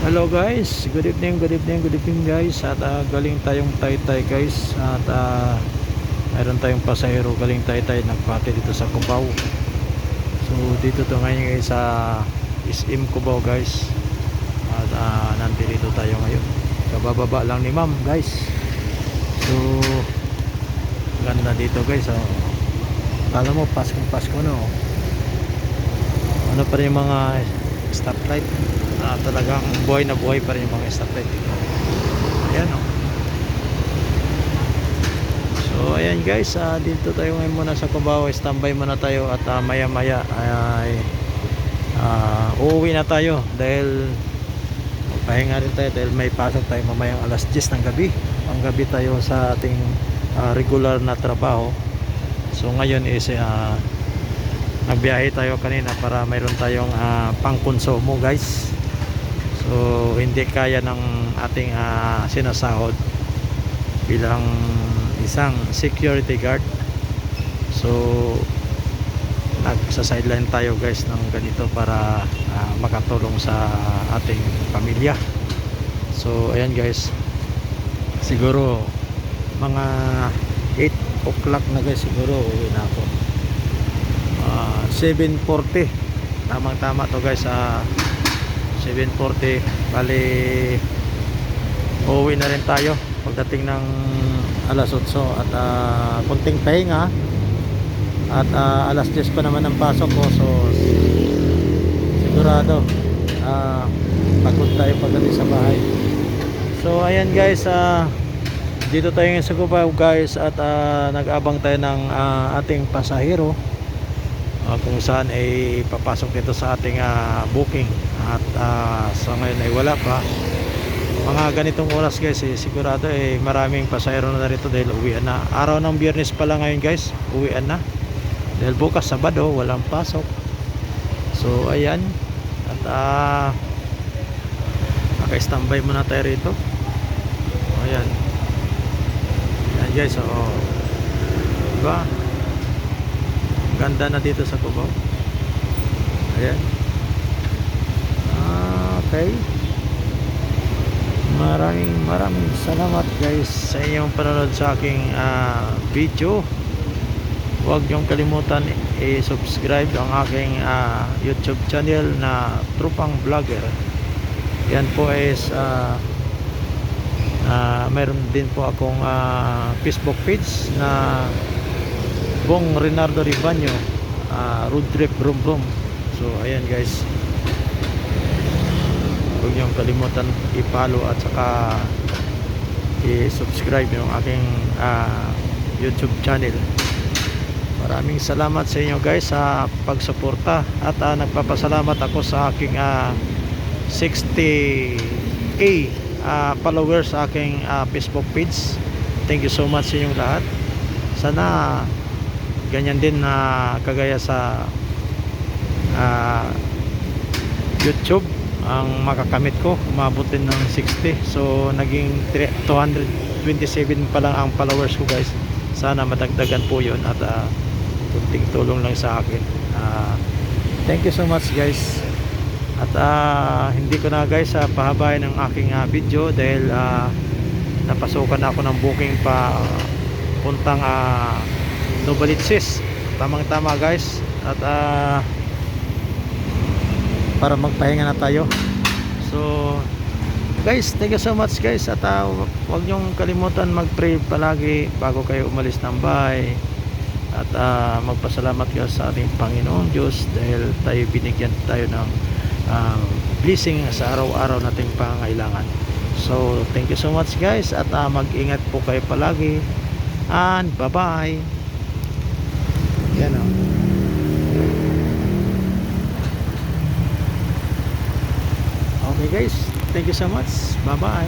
Hello guys, good evening, good evening, good evening guys. At galing tayong Taytay guys. At mayroon tayong pasahero galing Taytay nagpati dito sa Cubao. So dito to ngayon guys sa SM Cubao guys. At nandito tayo ngayon. Kabababa lang ni ma'am guys. So ganda dito guys. Kala mo Pasko no. Ano pa rin yung mga stoplight, talagang buhay na buhay pa rin yung mga stoplight dito. Ayan o. So ayan guys, dito tayo ngayon muna sa Cubao. Standby muna tayo at maya maya ay uuwi na tayo dahil pahinga rin tayo dahil may pasok tayo mamayang alas 10 ng gabi. Ang gabi tayo sa ating regular na trabaho. So ngayon is nagbiyahe tayo kanina para mayroon tayong pangkonsumo guys. So hindi kaya ng ating sinasahod bilang isang security guard. So nagsa-sideline tayo guys ng ganito para makatulong sa ating pamilya. So ayan guys, siguro mga 8 o'clock na guys, siguro uwi na ako. 7:40 tamang tama to guys. 7:40 bali uuwi na rin tayo pagdating ng alas 8 at kunting pahinga at alas 10 pa naman ang pasok ko. So sigurado pagod tayo pagdating sa bahay. So ayan guys, dito tayo ngayon sa Cubao guys at nag-abang tayo ng ating pasahero kung saan ay papasok ito sa ating booking. At sa ngayon ay wala pa. Mga ganitong oras guys sigurado maraming pasahero na rito dahil uwian na. Araw ng Biyernes pala ngayon guys, uwian na dahil bukas Sabado walang pasok. So ayan, at naka-standby muna tayo rito. Ayan, ayan guys, diba? Ganda na dito sa Cubao. Ayan. Okay. Maraming salamat guys sa inyong panonood sa aking video. Huwag niyong kalimutan i-subscribe ang aking YouTube channel na Trupang Vlogger. Yan po is mayroon din po akong Facebook page na Bong Renardo Ribanyo, road trip brum brum. So ayan guys, huwag niyong kalimutan i-follow at saka i-subscribe yung aking YouTube channel. Maraming salamat sa inyo guys sa pagsuporta at nagpapasalamat ako sa aking 60k followers sa aking Facebook page. Thank you so much sa inyong lahat. Sana ganyan din kagaya sa YouTube ang makakamit ko, umabot din ng 60. So naging 227 pa lang ang followers ko guys. Sana madagdagan po yun at kunting tulong lang sa akin. Thank you so much guys. At hindi ko na guys pahabayan ng aking video dahil napasukan ako ng booking pa puntang Novaliches. Tamang tama guys. At para magpahinga na tayo. So guys, thank you so much guys. At huwag nyong kalimutan mag-pray palagi bago kayo umalis ng bahay. At magpasalamat kayo sa ating Panginoong Diyos dahil tayo binigyan tayo ng blessing sa araw-araw nating pangangailangan. So thank you so much guys. At mag-ingat po kayo palagi. And bye bye. Yan o. Okay guys, thank you so much. Bye bye.